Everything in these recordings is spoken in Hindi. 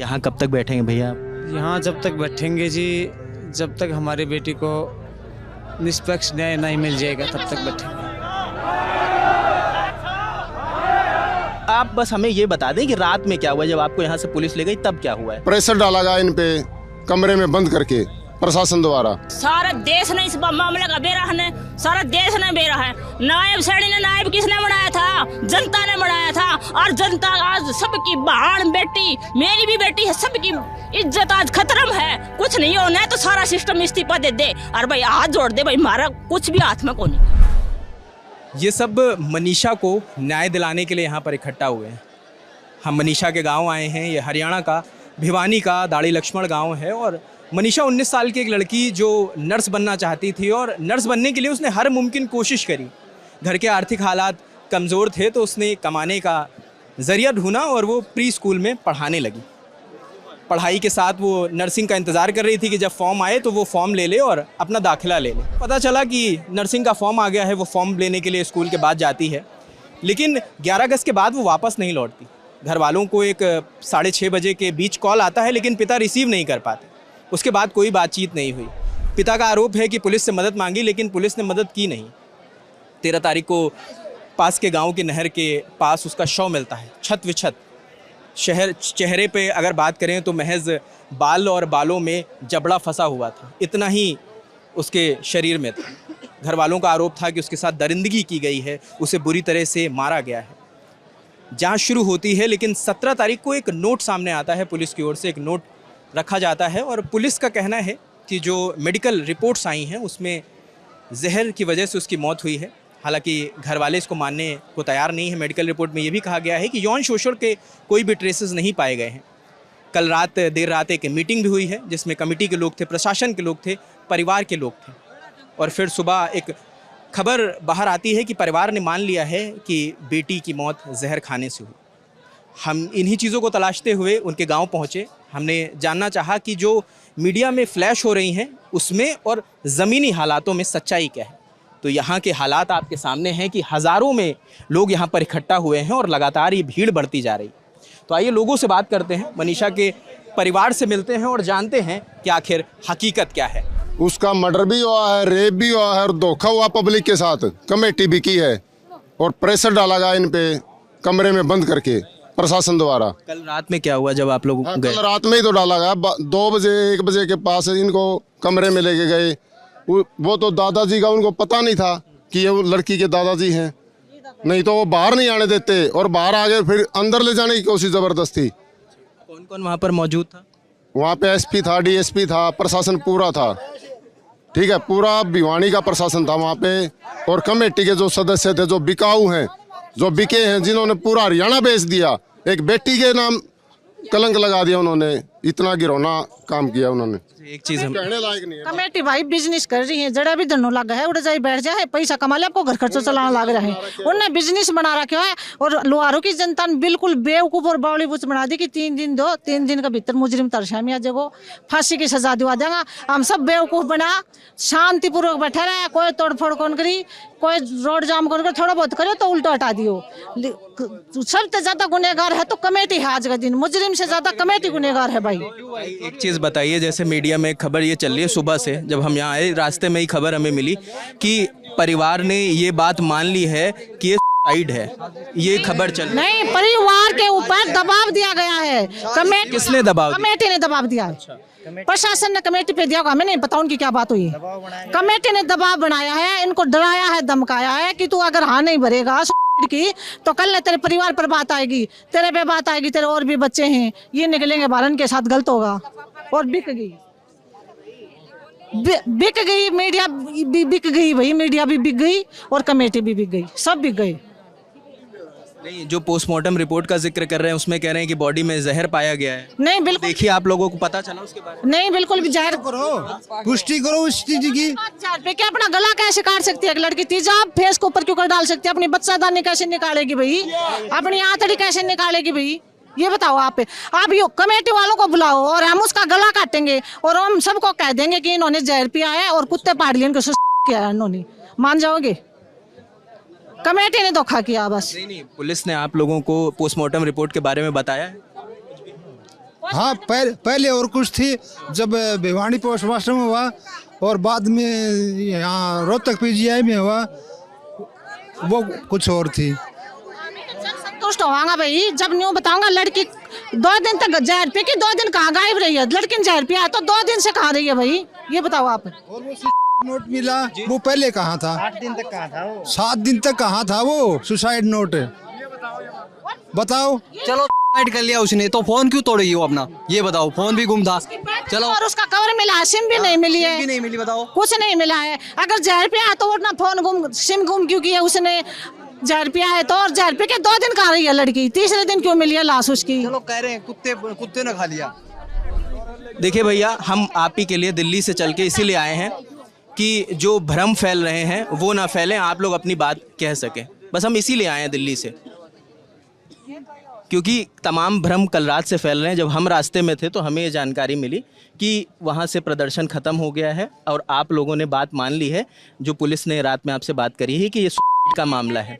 यहाँ कब तक बैठेंगे भैया आप? यहाँ जब तक बैठेंगे जी, जब तक हमारी बेटी को निष्पक्ष न्याय नहीं मिल जाएगा तब तक बैठेंगे। आप बस हमें ये बता दें कि रात में क्या हुआ, जब आपको यहाँ से पुलिस ले गई तब क्या हुआ है? प्रेशर डाला गया इन पे कमरे में बंद करके प्रशासन द्वारा। सारा देश ने इस मामले का बेरा है, सारा देश ने बेरा है। नायब सैनी ने नायब किसने बनाया था? जनता ने बनाया था। और जनता आज सबकी बहन बेटी, मेरी भी बेटी है, सबकी इज्जत आज खतरम है। कुछ नहीं होना है तो सारा सिस्टम इस्तीफा दे दे और भाई हाथ जोड़ दे भाई, हमारा कुछ भी हाथ में को नहीं। ये सब मनीषा को न्याय दिलाने के लिए यहाँ पर इकट्ठा हुए हैं। हम मनीषा के गांव आए हैं। ये हरियाणा का भिवानी का दाड़ी लक्ष्मण गांव है और मनीषा 19 साल की एक लड़की जो नर्स बनना चाहती थी और नर्स बनने के लिए उसने हर मुमकिन कोशिश करी। घर के आर्थिक हालात कमज़ोर थे तो उसने कमाने का ज़रिया ढूंढा और वो प्री स्कूल में पढ़ाने लगी। पढ़ाई के साथ वो नर्सिंग का इंतज़ार कर रही थी कि जब फॉर्म आए तो वो फॉर्म ले ले और अपना दाखिला ले ले। पता चला कि नर्सिंग का फॉर्म आ गया है। वो फॉर्म लेने के लिए स्कूल के बाद जाती है, लेकिन 11 अगस्त के बाद वो वापस नहीं लौटती। घर वालों को एक 6:30 बजे के बीच कॉल आता है, लेकिन पिता रिसीव नहीं कर पाते। उसके बाद कोई बातचीत नहीं हुई। पिता का आरोप है कि पुलिस से मदद मांगी, लेकिन पुलिस ने मदद की नहीं। 13 तारीख को पास के गांव की नहर के पास उसका शव मिलता है, छत विछत। चेहरे पे अगर बात करें तो महज बाल और बालों में जबड़ा फंसा हुआ था, इतना ही उसके शरीर में था। घर वालों का आरोप था कि उसके साथ दरिंदगी की गई है, उसे बुरी तरह से मारा गया है। जांच शुरू होती है, लेकिन 17 तारीख को एक नोट सामने आता है। पुलिस की ओर से एक नोट रखा जाता है और पुलिस का कहना है कि जो मेडिकल रिपोर्ट्स आई हैं उसमें जहर की वजह से उसकी मौत हुई है। हालांकि घर वाले इसको मानने को तैयार नहीं है। मेडिकल रिपोर्ट में ये भी कहा गया है कि यौन शोषण के कोई भी ट्रेसेस नहीं पाए गए हैं। कल रात देर रात एक मीटिंग भी हुई है जिसमें कमेटी के लोग थे, प्रशासन के लोग थे, परिवार के लोग थे। और फिर सुबह एक खबर बाहर आती है कि परिवार ने मान लिया है कि बेटी की मौत जहर खाने से हुई। हम इन्हीं चीज़ों को तलाशते हुए उनके गांव पहुंचे। हमने जानना चाहा कि जो मीडिया में फ्लैश हो रही हैं उसमें और ज़मीनी हालातों में सच्चाई क्या है। तो यहाँ के हालात आपके सामने हैं कि हज़ारों में लोग यहाँ पर इकट्ठा हुए हैं और लगातार ये भीड़ बढ़ती जा रही। तो आइए लोगों से बात करते हैं, मनीषा के परिवार से मिलते हैं और जानते हैं कि आखिर हकीकत क्या है। उसका मर्डर भी हुआ है, रेप भी हुआ है और धोखा हुआ पब्लिक के साथ। कमेटी भी की है और प्रेशर डाला गया इन पे कमरे में बंद करके प्रशासन द्वारा। कल रात में क्या हुआ जब आप लोग गए? कल रात में ही तो डाला गया। 2 बजे 1 बजे के पास इनको कमरे में लेके गए। वो तो दादाजी का उनको पता नहीं था कि ये वो लड़की के दादाजी हैं, नहीं तो वो बाहर नहीं आने देते और बाहर आ गए फिर अंदर ले जाने की कोशिश जबरदस्ती। कौन कौन वहाँ पर मौजूद था? वहाँ पे एसपी था, डीएसपी था, प्रशासन पूरा था। ठीक है, पूरा भिवानी का प्रशासन था वहाँ पे। और कमेटी के जो सदस्य थे, जो बिकाऊ हैं, जो बिके हैं, जिन्होंने पूरा हरियाणा बेच दिया, एक बेटी के नाम कलंक लगा दिया उन्होंने। इतना गिरौना काम किया उन्होंने। एक चीज हम कहने लायक नहीं है। कमेटी भाई बिजनेस कर रही है, जड़ा भी धनो लगा है, उड़ जाए बैठ जाए, पैसा कमा ले, आपको घर खर्चा चलाना लग रहा है। उन्होंने बिजनेस बना रखा है और लोहारों की जनता ने बिल्कुल बेवकूफ और बावली बुच बना दी कि 3 दिन दो, 3 दिन के भीतर मुजरिम तरसामी आ जाएगा, फांसी की सजा दिवा देगा। हम सब बेवकूफ बना, शांतिपूर्वक बैठे रहे, कोई तोड़फोड़ कौन करी, कोई रोड जाम कौन कर, थोड़ा बहुत करे तो उल्टा हटा दियो। सबसे ज्यादा गुनहगार है तो कमेटी है। आज का दिन मुजरिम से ज्यादा कमेटी गुनहगार है भाई। एक चीज़ बताइए, जैसे मीडिया में खबर ये चल रही है, सुबह से जब हम यहाँ आए रास्ते में ही खबर हमें मिली कि परिवार ने ये बात मान ली है कि ये साइड है, ये खबर चल रही है। नहीं, परिवार के ऊपर दबाव दिया गया है। कमेटी किसने दबाव? कमेटी ने दबाव दिया। प्रशासन ने कमेटी पे दिया, हमें नहीं पता उनकी क्या बात हुई। कमेटी ने दबाव बनाया है, इनको डराया है, धमकाया है कि तू अगर हाँ नहीं भरेगा की तो कल तेरे परिवार पर बात आएगी, तेरे पे बात आएगी, तेरे और भी बच्चे हैं, ये निकलेंगे बालन के साथ, गलत होगा। और बिक गई मीडिया बिक गई भाई, मीडिया भी बिक गई और कमेटी भी बिक गई, सब बिक गए। नहीं, जो पोस्टमार्टम रिपोर्ट का जिक्र कर रहे हैं उसमें कह रहे हैं कि बॉडी में जहर पाया गया है। नहीं बिल्कुल, देखिए आप लोगों को पता चला उसके बारे में? नहीं बिल्कुल भी जाहिर करो, पुष्टि करो उस चीज की। क्या अपना गला कैसे काट सकती है एक लड़की? तेजाब फेस के ऊपर क्यों कर डाल सकती है? अपनी बच्चादानी कैसे निकालेगी भाई? अपनी आंतड़ी कैसे निकालेगी भाई? ये बताओ आप ये कमेटी वालों को बुलाओ और हम उसका गला काटेंगे और हम सबको कह देंगे कि इन्होंने जहर पिया है और कुत्ते पाड़ लिए, इनको किया है इन्होंने। मान जाओगे? कमेटी ने धोखा किया बस। नहीं, पुलिस ने आप लोगों को पोस्टमार्टम रिपोर्ट के बारे में बताया है? हाँ पहले और कुछ थी, जब भिवानी पोस्टमास्टर में हुआ और बाद में यहाँ रोहतक पीजीआई में हुआ वो कुछ और थी। संतुष्ट होवांगा भाई जब न्यू बताऊंगा। लड़की 2 दिन तक जहर पी के 2 दिन कहाँ गायब रही है, लड़की जहर पिया तो 2 दिन से कहाँ रही है भाई, ये बताओ आप। और वो नोट मिला वो पहले कहाँ था? 8 दिन तक कहाँ था वो? 7 दिन तक कहाँ था वो सुसाइड नोट? बताओ। चलो सुसाइड कर लिया उसने तो फोन क्यों तोड़ी वो अपना, ये बताओ। फोन भी गुम था। चलो और उसका कवर मिला, सिम भी नहीं मिली है, भी नहीं मिली, बताओ। कुछ नहीं मिला है। अगर जहर पिया तो वो ना फोन गुम, सिम गुम क्यों किया उसने? जहर पिया है तो, और जहर पी के 2 दिन कहाँ रही है लड़की, तीसरे दिन क्यों मिली है लाश उसकी? चलो कह रहे हैं कुत्ते ने खा लिया। देखिए भैया, हम आप ही के लिए दिल्ली से चल के इसीलिए आए हैं कि जो भ्रम फैल रहे हैं वो ना फैलें, आप लोग अपनी बात कह सकें। बस हम इसीलिए आए हैं दिल्ली से, क्योंकि तमाम भ्रम कल रात से फैल रहे हैं। जब हम रास्ते में थे तो हमें ये जानकारी मिली कि वहाँ से प्रदर्शन ख़त्म हो गया है और आप लोगों ने बात मान ली है, जो पुलिस ने रात में आपसे बात करी है कि ये सुसाइड का मामला है।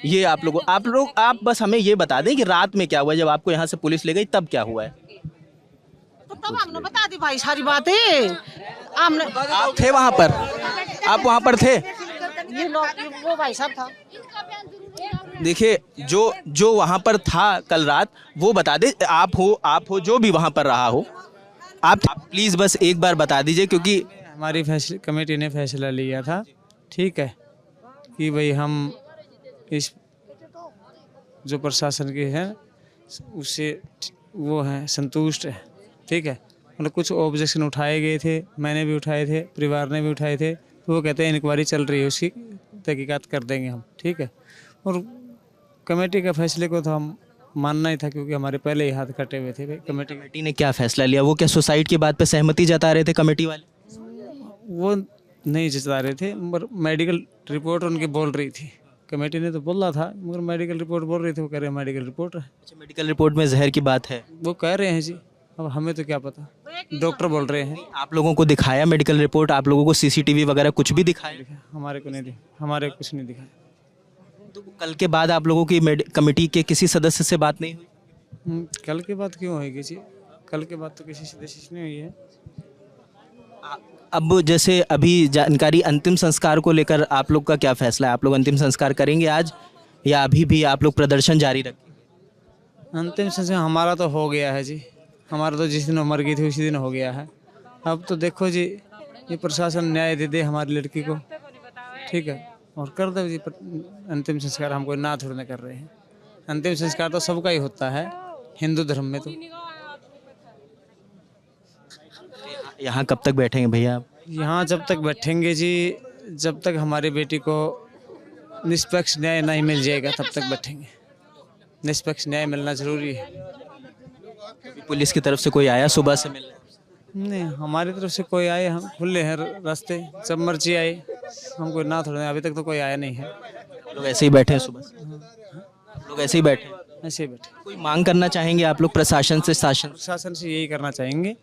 ये आप बस हमें ये बता दें कि रात में क्या हुआ, जब आपको यहाँ से पुलिस ले गई तब क्या हुआ है। तो तब हमने बता दी भाई सारी बातें। हमने, आप थे वहाँ पर, आप वहाँ पर थे? ये लोग, वो भाई साहब था। देखिए, जो वहाँ पर था कल रात वो बता दे। आप हो जो भी वहाँ पर रहा हो, आप प्लीज़ बस एक बार बता दीजिए, क्योंकि हमारी कमेटी ने फैसला लिया था, ठीक है, कि भाई हम इस जो प्रशासन के हैं उससे वो हैं संतुष्ट है, ठीक है। मतलब कुछ ऑब्जेक्शन उठाए गए थे, मैंने भी उठाए थे, परिवार ने भी उठाए थे, तो वो कहते हैं इंक्वायरी चल रही है, उसकी तहकीकात कर देंगे हम, ठीक है। और कमेटी के फैसले को तो हम मानना ही था, क्योंकि हमारे पहले ही हाथ कटे हुए थे भाई। कमेटी ने क्या फैसला लिया? वो क्या सुसाइड की बात पे सहमति जता रहे थे कमेटी वाले? वो नहीं जता रहे थे, मगर मेडिकल रिपोर्ट उनकी बोल रही थी। कमेटी ने तो बोला था, मगर मेडिकल रिपोर्ट बोल रही थी, वो कह रहे हैं मेडिकल रिपोर्ट है। अच्छा, मेडिकल रिपोर्ट में जहर की बात है, वो कह रहे हैं जी, अब हमें तो क्या पता, डॉक्टर बोल रहे हैं। आप लोगों को दिखाया मेडिकल रिपोर्ट? आप लोगों को सीसीटीवी वगैरह कुछ भी दिखाया? हमारे को नहीं दिखा, हमारे कुछ नहीं दिखाया। तो कल के बाद आप लोगों की कमेटी के किसी सदस्य से बात नहीं हुई? कल के बाद क्यों होगी जी? कल के बाद तो किसी सदस्य से नहीं हुई है। अब जैसे अभी जानकारी अंतिम संस्कार को लेकर आप लोग का क्या फैसला है? आप लोग अंतिम संस्कार करेंगे आज या अभी भी आप लोग प्रदर्शन जारी रखेंगे? अंतिम संस्कार हमारा तो हो गया है जी, हमारा तो जिस दिन मर गई थी उसी दिन हो गया है। अब तो देखो जी, ये प्रशासन न्याय दे दे हमारी लड़की को, ठीक है, और कर दो जी अंतिम संस्कार। हम कोई ना थोड़े कर रहे हैं, अंतिम संस्कार तो सबका ही होता है हिंदू धर्म में। तो यहाँ कब तक बैठेंगे भैया आप? यहाँ जब तक बैठेंगे जी, जब तक हमारी बेटी को निष्पक्ष न्याय नहीं मिल जाएगा तब तक बैठेंगे। निष्पक्ष न्याय मिलना जरूरी है। पुलिस की तरफ से कोई आया सुबह से मिलने? नहीं, हमारी तरफ से कोई आए, हम खुले हैं रास्ते, जब मर्जी आए, हम कोई ना थोड़े, अभी तक तो कोई आया नहीं है। लोग ऐसे ही बैठे हैं सुबह से? लोग ऐसे ही बैठे हैं? ऐसे ही बैठे। कोई मांग करना चाहेंगे आप लोग प्रशासन से? प्रशासन से यही करना चाहेंगे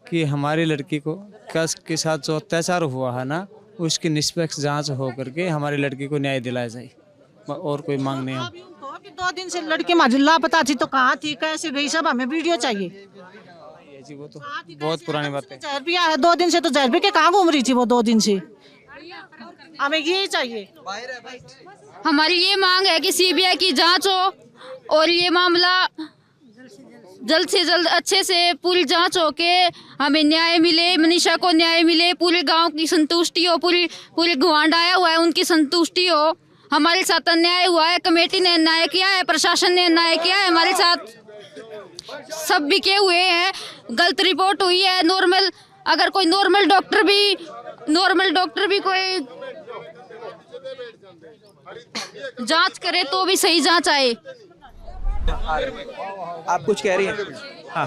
कि हमारी लड़की को के साथ जो अत्याचार हुआ है ना, उसकी निष्पक्ष जांच हो करके हमारी लड़की को न्याय दिलाया जाए, और कोई मांग नहीं है। अभी 2 दिन से लड़की माजुल्ला पता थी, तो कहाँ थी, कैसे गई, सब हमें वीडियो चाहिए जी। वो तो बहुत पुरानी बात है। जहर पिया है 2 दिन से, तो जहर पी के कहाँ घूम रही थी वो 2 दिन से? हमें यही चाहिए। हमारी ये मांग है कि सीबीआई की जांच हो और ये मामला जल्द से जल्द अच्छे से पूरी जांच हो के हमें न्याय मिले, मनीषा को न्याय मिले, पूरे गांव की संतुष्टि हो, पूरी गुआंढ आया हुआ है उनकी संतुष्टि हो। हमारे साथ अन्याय हुआ है, कमेटी ने अन्याय किया है, प्रशासन ने अन्याय किया है, हमारे साथ सब बिके हुए हैं। गलत रिपोर्ट हुई है। नॉर्मल, अगर कोई नॉर्मल डॉक्टर भी कोई जांच करे तो भी सही जांच आए। आप कुछ कह रही हैं? हाँ।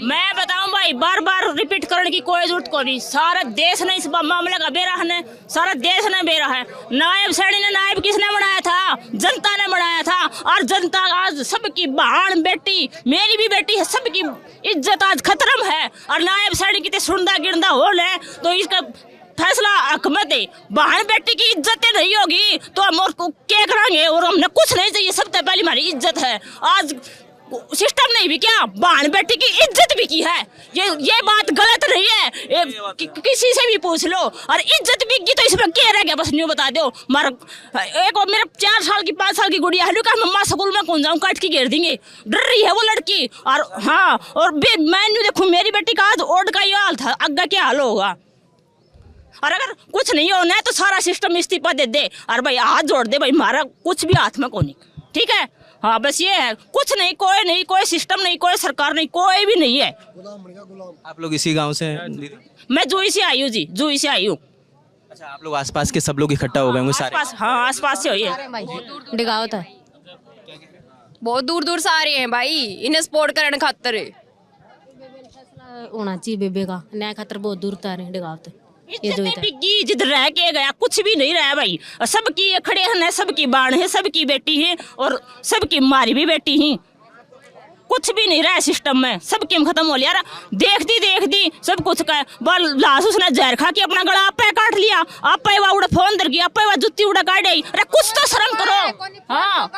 मैं बताऊं भाई, बार बार रिपीट करने की कोई जरूरत को नहीं। सारा देश ने इस मामले का बेराह है, सारा देश ने बेराह है। नायब सैनी ने, नायब किसने बनाया था? जनता ने बनाया था। और जनता आज सबकी बहन बेटी, मेरी भी बेटी है, सबकी इज्जत आज खतरा में है। और नायब सैनी की सुनदा गिरदा हो ले तो इसका फैसला हकमत है। बहन बेटी की इज्जत नहीं होगी तो हम और क्या करेंगे? और हमने कुछ नहीं चाहिए, सबसे पहले हमारी इज्जत है। आज सिस्टम नहीं भी क्या, बहन बेटी की इज्जत भी की है। ये बात गलत नहीं है, किसी से भी पूछ लो। और इज्जत भी की तो इसमें क्या रह गया, बस न्यू बता दो। एक मेरे 4 साल की 5 साल की गुड़िया है, मम्मा स्कूल में कौन जाऊँ, काट के घेर देंगे, डर रही है वो लड़की। और हाँ, और मैं न्यू देखूँ मेरी बेटी का आज ओड का ये हाल था, आगे क्या हाल होगा। और अगर कुछ नहीं होना है तो सारा सिस्टम इस्तीफा दे दे और भाई हाथ जोड़ दे, भाई हमारा कुछ भी हाथ में को नहीं, ठीक है। हाँ बस ये है, कुछ नहीं, कोई सिस्टम नहीं, कोई सरकार नहीं, कोई भी नहीं है। आप लोग इसी गांव से हैं दीदी? मैं जुई से आई हूँ जी, जुई से आई हूँ। अच्छा, आप लोग आसपास के सब लोग इकट्ठा हो गए होंगे सारे? हाँ आसपास से हुई है। डिगावत है, बहुत दूर दूर से आ रहे हैं भाई, इन्हें सपोर्ट करने खातर होना चाहिए बेबे का न्याय खातर, बहुत दूर से आ रहे हैं डिगावत। जिधर रह के गया कुछ भी नहीं रहा भाई, सबकी खड़े हैं, सबकी बाण है, सबकी बेटी है और सबकी मारी भी बेटी है, कुछ भी नहीं रहा सिस्टम में, सब गेम खत्म हो लिया। देख दी सब कुछ का बल लाश उसने जहर खा के अपना गला आपे काट लिया, आपे उड़ा फोन दर गया, आपे जुत्ती उड़ा काट गई। अरे कुछ तो शर्म करो, हाँ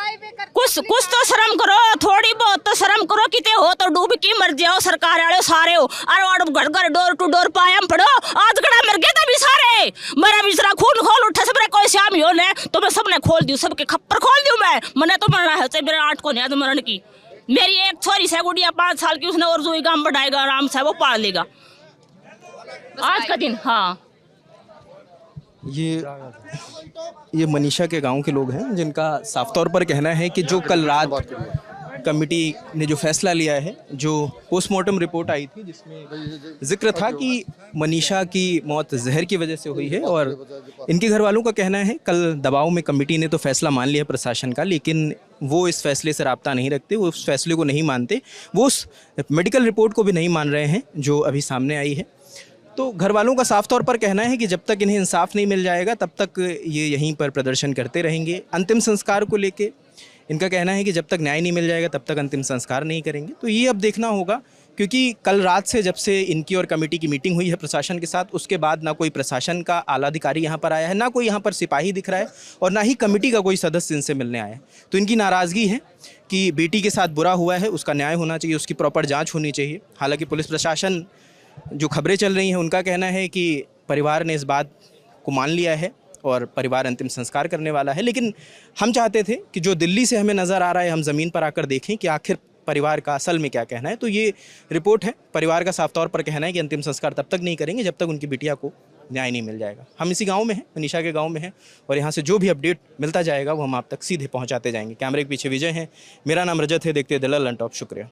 कुछ तो शर्म करो, थोड़ी बहुत तो शर्म करो। किते हो तो डूब की मर जाओ, सरकार वाले सारे हो। अरे घर घर डोर टू डोर पायम पड़ो, आज गड़ा मर गए तभी सारे, मेरा बिजरा खून खोल उठा सब कोई श्याम हो ने तो मैं सबने खोल दूं, सबके खप्पर खोल दूं मैं, मने तो मरना है, मेरे 8 को नहीं तो मरण की। मेरी एक छोरी से गुड़िया 5 साल की, उसने और जो काम बढ़ाएगा आराम से वो पाल लेगा आज का दिन। हाँ ये मनीषा के गांव के लोग हैं जिनका साफ तौर पर कहना है कि जो कल रात कमेटी ने जो फैसला लिया है, जो पोस्टमार्टम रिपोर्ट आई थी जिसमें जिक्र था कि मनीषा की मौत जहर की वजह से हुई है, और इनके घर वालों का कहना है कल दबाव में कमेटी ने तो फैसला मान लिया प्रशासन का, लेकिन वो इस फैसले से राब्ता नहीं रखते, वो उस फैसले को नहीं मानते, वो उस मेडिकल रिपोर्ट को भी नहीं मान रहे हैं जो अभी सामने आई है। तो घर वालों का साफ तौर पर कहना है कि जब तक इन्हें इंसाफ नहीं मिल जाएगा तब तक ये यहीं पर प्रदर्शन करते रहेंगे। अंतिम संस्कार को लेके इनका कहना है कि जब तक न्याय नहीं मिल जाएगा तब तक अंतिम संस्कार नहीं करेंगे। तो ये अब देखना होगा, क्योंकि कल रात से जब से इनकी और कमेटी की मीटिंग हुई है प्रशासन के साथ, उसके बाद ना कोई प्रशासन का आला अधिकारी यहाँ पर आया है, ना कोई यहाँ पर सिपाही दिख रहा है, और ना ही कमेटी का कोई सदस्य इनसे मिलने आया है। तो इनकी नाराज़गी है कि बेटी के साथ बुरा हुआ है, उसका न्याय होना चाहिए, उसकी प्रॉपर जाँच होनी चाहिए। हालाँकि पुलिस प्रशासन, जो खबरें चल रही हैं, उनका कहना है कि परिवार ने इस बात को मान लिया है और परिवार अंतिम संस्कार करने वाला है। लेकिन हम चाहते थे कि जो दिल्ली से हमें नज़र आ रहा है, हम ज़मीन पर आकर देखें कि आखिर परिवार का असल में क्या कहना है। तो ये रिपोर्ट है, परिवार का साफ तौर पर कहना है कि अंतिम संस्कार तब तक नहीं करेंगे जब तक उनकी बिटिया को न्याय नहीं मिल जाएगा। हम इसी गांव में हैं, मनीषा के गांव में हैं, और यहाँ से जो भी अपडेट मिलता जाएगा वो हम आप तक सीधे पहुँचाते जाएंगे। कैमरे के पीछे विजय हैं, मेरा नाम रजत है, देखते दिल लंटॉप। शुक्रिया।